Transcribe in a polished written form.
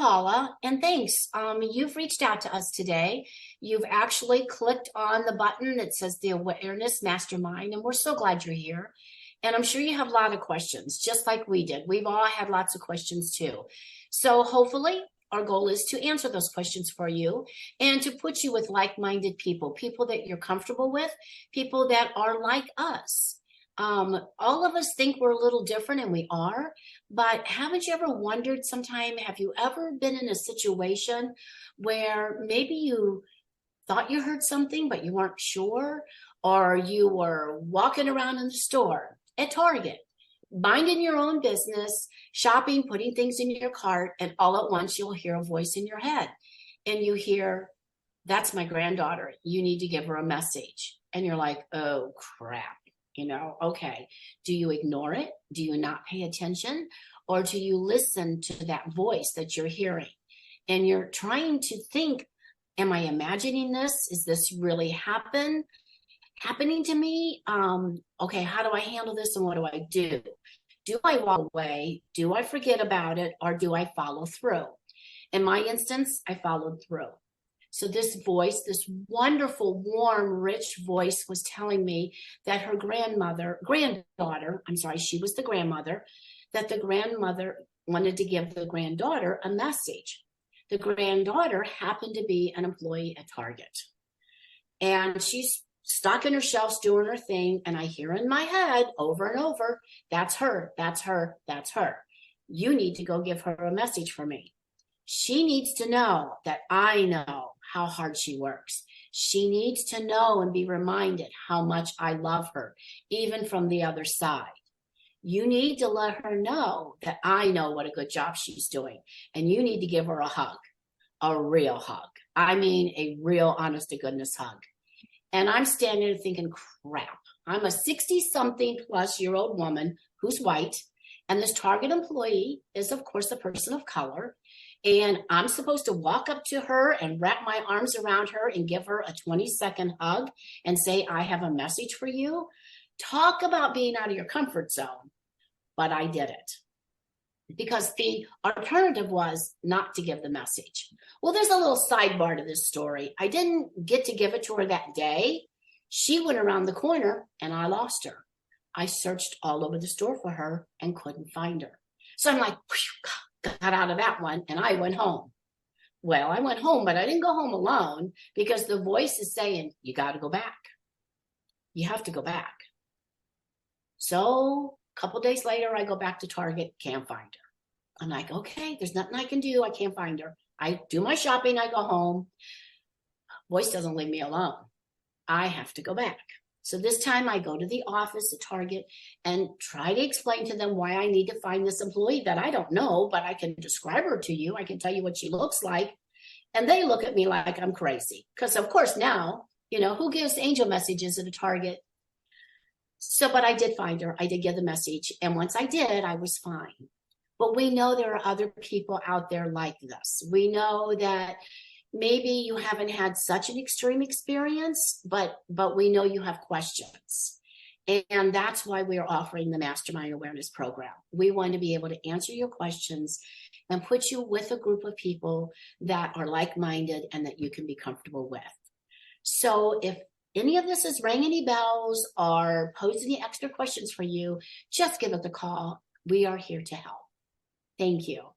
Paula, and thanks. You've reached out to us today. You've actually clicked on the button that says the Awareness Mastermind, and we're so glad you're here. And I'm sure you have a lot of questions, just like we did. We've all had lots of questions too. So hopefully our goal is to answer those questions for you and to put you with like-minded people, people that you're comfortable with, people that are like us. All of us think we're a little different, and we are, but haven't you ever wondered sometime, have you ever been in a situation where maybe you thought you heard something, but you weren't sure, or you were walking around in the store at Target, minding your own business, shopping, putting things in your cart, and all at once you'll hear a voice in your head, and you hear, "That's my granddaughter. You need to give her a message." And you're like, "Oh, crap." Okay, do you ignore it? Do you not pay attention? Or do you listen to that voice that you're hearing? And you're trying to think, am I imagining this? Is this really happening to me? Okay, how do I handle this and what do I do? Do I walk away? Do I forget about it? Or do I follow through? In my instance, I followed through. So this voice, this wonderful, warm, rich voice was telling me that her granddaughter, she was the grandmother, that the grandmother wanted to give the granddaughter a message. The granddaughter happened to be an employee at Target. And she's stocking her shelves, doing her thing, and I hear in my head over and over, "That's her, that's her, that's her. You need to go give her a message for me. She needs to know that I know how hard she works. She needs to know and be reminded how much I love her, even from the other side. You need to let her know that I know what a good job she's doing, and you need to give her a hug, a real hug. I mean, a real honest to goodness hug." And I'm standing there thinking, crap, I'm a 60-something plus year old woman who's white, and this Target employee is, of course, a person of color. And I'm supposed to walk up to her and wrap my arms around her and give her a 20-second hug and say, "I have a message for you." Talk about being out of your comfort zone. But I did it because the alternative was not to give the message. Well, there's a little sidebar to this story. I didn't get to give it to her that day. She went around the corner and I lost her. I searched all over the store for her and couldn't find her. So I'm like, got out of that one, and I went home. Well, I went home, but I didn't go home alone because the voice is saying, "You got to go back. You have to go back." So a couple days later, I go back to Target, can't find her. I'm like, okay, there's nothing I can do. I can't find her. I do my shopping, I go home. Voice doesn't leave me alone. I have to go back. So this time I go to the office at Target and try to explain to them why I need to find this employee that I don't know, but I can describe her to you. I can tell you what she looks like. And they look at me like I'm crazy. Because of course now, who gives angel messages at a Target? So, but I did find her. I did give the message. And once I did, I was fine. But we know there are other people out there like this. We know that maybe you haven't had such an extreme experience, but we know you have questions. And that's why we are offering the Mastermind Awareness Program. We want to be able to answer your questions and put you with a group of people that are like-minded and that you can be comfortable with. So if any of this has rang any bells or posed any extra questions for you, just give us a call. We are here to help. Thank you.